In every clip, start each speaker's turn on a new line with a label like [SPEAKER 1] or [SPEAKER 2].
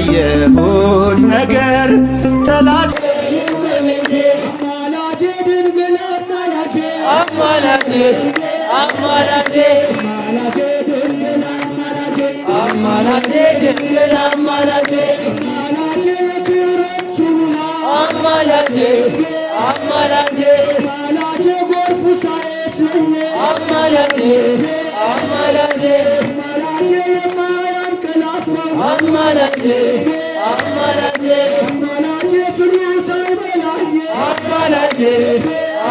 [SPEAKER 1] ያየሁት ነገር ጠላት
[SPEAKER 2] አማላጄ ድንግል አማላጄ
[SPEAKER 3] አማላጄ አማላጄ
[SPEAKER 2] አማላጄ ድንግል አማላጄ
[SPEAKER 3] አማላጄ ድንግል አማላጄ
[SPEAKER 2] አማላጄ የክረምቱ ውሃ
[SPEAKER 3] አማላጄ አማላጄ
[SPEAKER 2] አማላጄ ጎርፉ ሳይወስደኝ
[SPEAKER 3] አማላጄ አማላጄ
[SPEAKER 2] አማላጄ የማያንቀላፋው
[SPEAKER 3] አማላጄ አማላጄ
[SPEAKER 2] አማላጄ ትሉ ሳይበላኝ
[SPEAKER 3] አማላጄ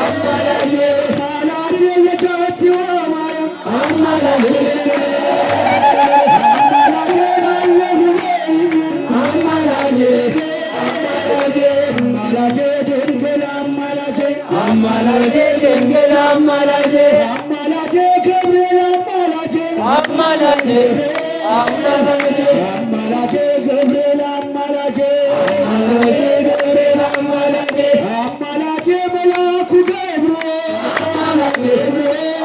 [SPEAKER 3] አማላጄ
[SPEAKER 2] አማላጄ የቻቲዋ ማርያም አማላጄ
[SPEAKER 3] አማላጄ ድንግል አማላጄ
[SPEAKER 2] አማላጄ ገብርኤል አማላጄ
[SPEAKER 3] አማላጄ አማላጄ
[SPEAKER 2] አማላጄ ገብርኤል አማላጄ
[SPEAKER 3] አማላጄ ገብርኤል አማላጄ
[SPEAKER 2] አማላጄ መልአኩ ገብርኤል
[SPEAKER 3] አማላጄ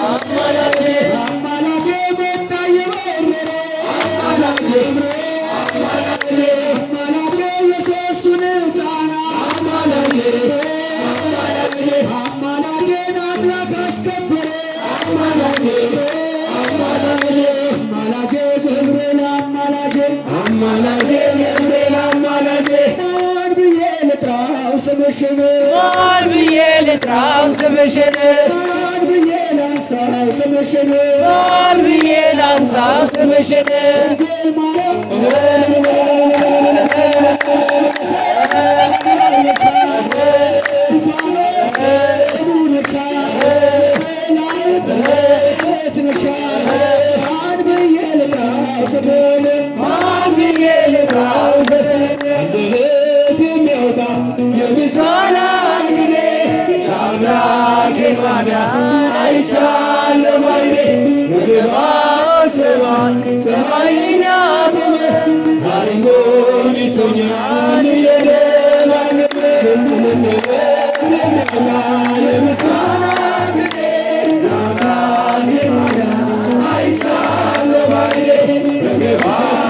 [SPEAKER 3] አማላጄ
[SPEAKER 2] አማላጄ መጣ የበረረ
[SPEAKER 3] አማላጄ
[SPEAKER 2] አማላጄ የሦስቱን ሕፃናት
[SPEAKER 3] አማላጄ
[SPEAKER 2] አማላጄን አምላክ አስከበረ
[SPEAKER 3] አማላጄ አማላጄ
[SPEAKER 2] አማላጄ ገብርኤል አማላጄ
[SPEAKER 3] አማላጄ ገብርኤል አማላጄ
[SPEAKER 2] ማን ብዬ ልጥራው ስምሽን
[SPEAKER 3] ማን ብዬ ልጥራው ስምሽን
[SPEAKER 2] ማን ብዬ ላንሳው ስምሽን
[SPEAKER 3] ማን ብዬ ላንሳው ስምሽን
[SPEAKER 2] ድንግል ማርያም
[SPEAKER 3] ማን ብዬ ልጥራው
[SPEAKER 2] አንደበት የሚያወጣ
[SPEAKER 3] የምስጋና ቅኔ የአምላኬን ማዳን አይቻለሁ ባይኔ የገባው ሰማይን ያቆመ ዛሬም ጎብኝቶኛል እየደማመመ የሚያወጣ የምስጋና ቅኔ የአምላኬን ማዳን አይቻለሁ ባይኔ የገባው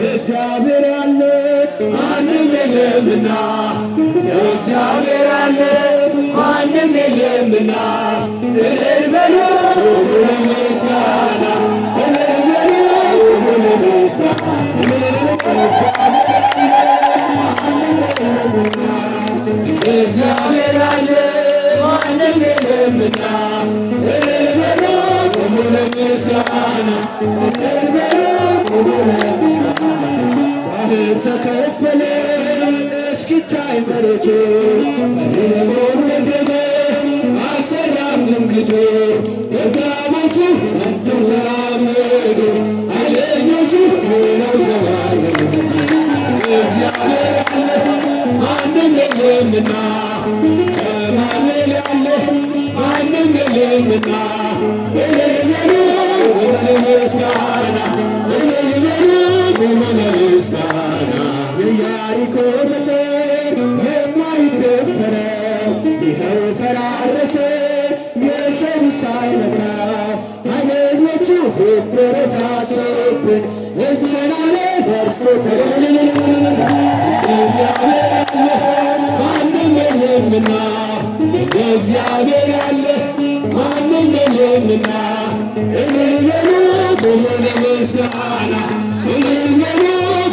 [SPEAKER 2] እግዚአብሔር ያለ ማንም የለምና እግዚአብሔር ያለ ማንም የለምና እልል በሉ ለምስጋና እልል በሉ ለምስጋና እግዚአብሔር ያለ ማንም የለምና እልል በሉ ለምስጋና እልል በሉ ለምስጋና ባህር ተከፈለ እስኪታይ መሬቱ ፈርዖን ወደቀ አልሰራም ድንቅ
[SPEAKER 3] ምልክቱ ደጋሞቹ ጸንተው ተራመዱ ኃይለኞቹ ይኸው ተባረኩ። እግዚአብሔር ያለ ማንም የለምና አማኑኤል ያለ ማንም የለምና እልል በሉ ምስጋና እልል በሉ ምስጋና የኢያሪኮ ቅጥር የማይደፈረው ይኸው ፈራረሰ የሰው ሳይነካው ኃይለኞቹ ቢበረታቱብን እጅናለ ደርሶ እግዚአብሔር ያለ ማንም የለምና እንደ እግዚአብሔር ያለ ማንም የለምና እልል በሉ ቆሙ ለምስጋና እልል በሉ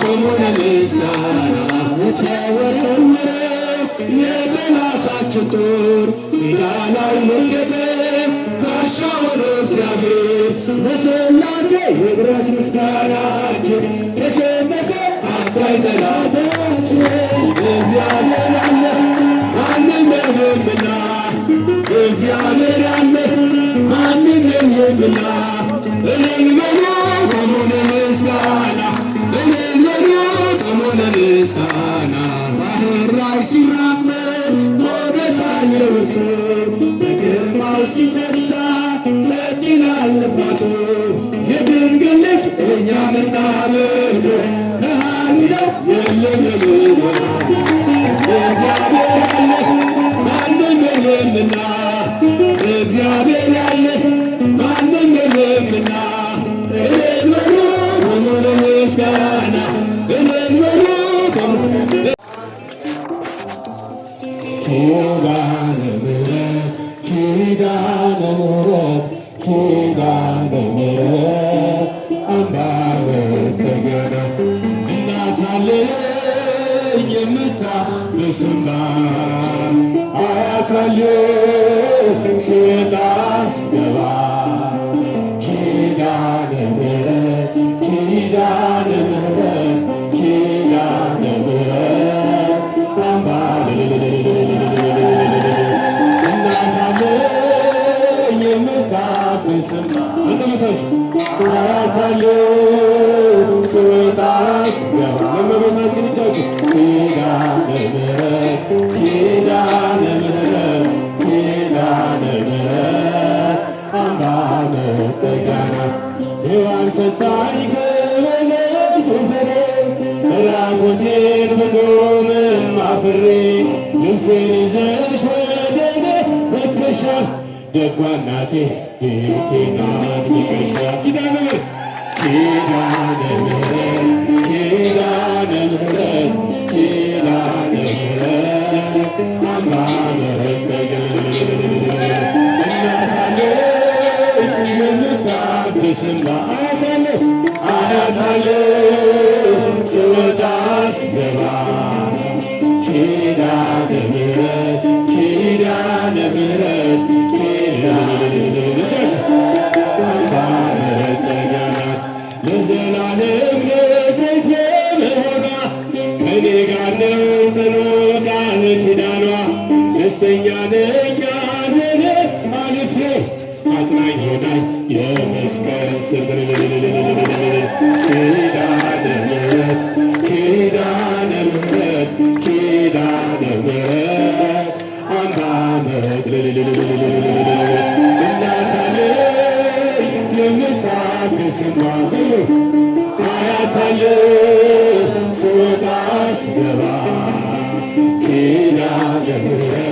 [SPEAKER 3] ቆሙ ለምስጋና የተወረወረ የጠላታችን ጦር ሜዳ ላይ ወደቀ ጋሻ ሆኖ እግዚአብሔር ለሥላሴ ይድረስ ምስጋናችን ተሸነፈ አባይ ጠላታችን እግዚአብሔር ያለ ማንም የለምና እግዚአብሔር ያለ ማንም የለምና እልል በሉ ቆሙ ለምስጋና እልል በሉ ቆሙ ለምስጋና ባህር ላይ ሲራመድ ሞገስ አለው እርሱ በግርማው ሲነሳ ጸጥ ይላል ነፋሱ የድንግል ልጅ እኛ ምናመልከው ከሃሊ ነው የለም የብዙ እግዚአብሔር ያለ ማንም የለምና እግዚአብሔር ያለ ማንም የለምና እልል በሉ ቆሙ ለምስጋና እልል በሉ ቆሙ ኪዳነ ምሕረት ኪዳነ ምሕረት ኪዳነ ምሕረት አምባ መጠጊያ እናት አለኝ የምታብስ እንባ አያት አለኝ ስወጣ ስገባ ኪዳነ ምሕረት ኪዳነ ምሕረት ኪዳነ ምሕረት አምባ እናት አለኝ የምታብስ እንባ እንደመታችሁ አያት አለኝ ስወጣ ስገባ ለእመቤታችን እጃችሁ ኪዳነ ምሕረት ኪዳነ ምሕረት ኪዳነ ምሕረት አምባ መጠጊያ ናት። ሔዋን ሰጣኝ ከበለሱ ፍሬ ራቁቴን ብቆምም አፍሬ ልብሴን ይዘሽ ወደ እኔ መጥተሻል ደጓ እናቴ ቤቴን አድምቀሻል ኪዳነ ምሕረት ኪዳነ ምሕረት ኪዳነ ምሕረት ኪዳነ ምሕረት አምባ መጠጊያ እናት አለኝ የምታብስ እንባ አያት አለኝ ስወጣ ስገባ ኪዳነ ምሕረት ኪዳነ ምሕረት አምባ መጠጊያ ናት። ለዘላለም ንጽሕት በመሆኗ ከእኔ ጋር ነው ጽኑ ቃል ኪዳኗ ደስተኛ ነኝ ሐዘኔን አልፌ አጽናኝ ሆናኝ የመስቀል ስር ኪዳነ ምሕረት ኪዳነ ምሕረት ኪዳነ ምሕረት አምባ እናት አለኝ የምታብስ እንባ ዘምሩ አያት አለኝ ስወጣ ስገባ ኪዳነ ምሕረት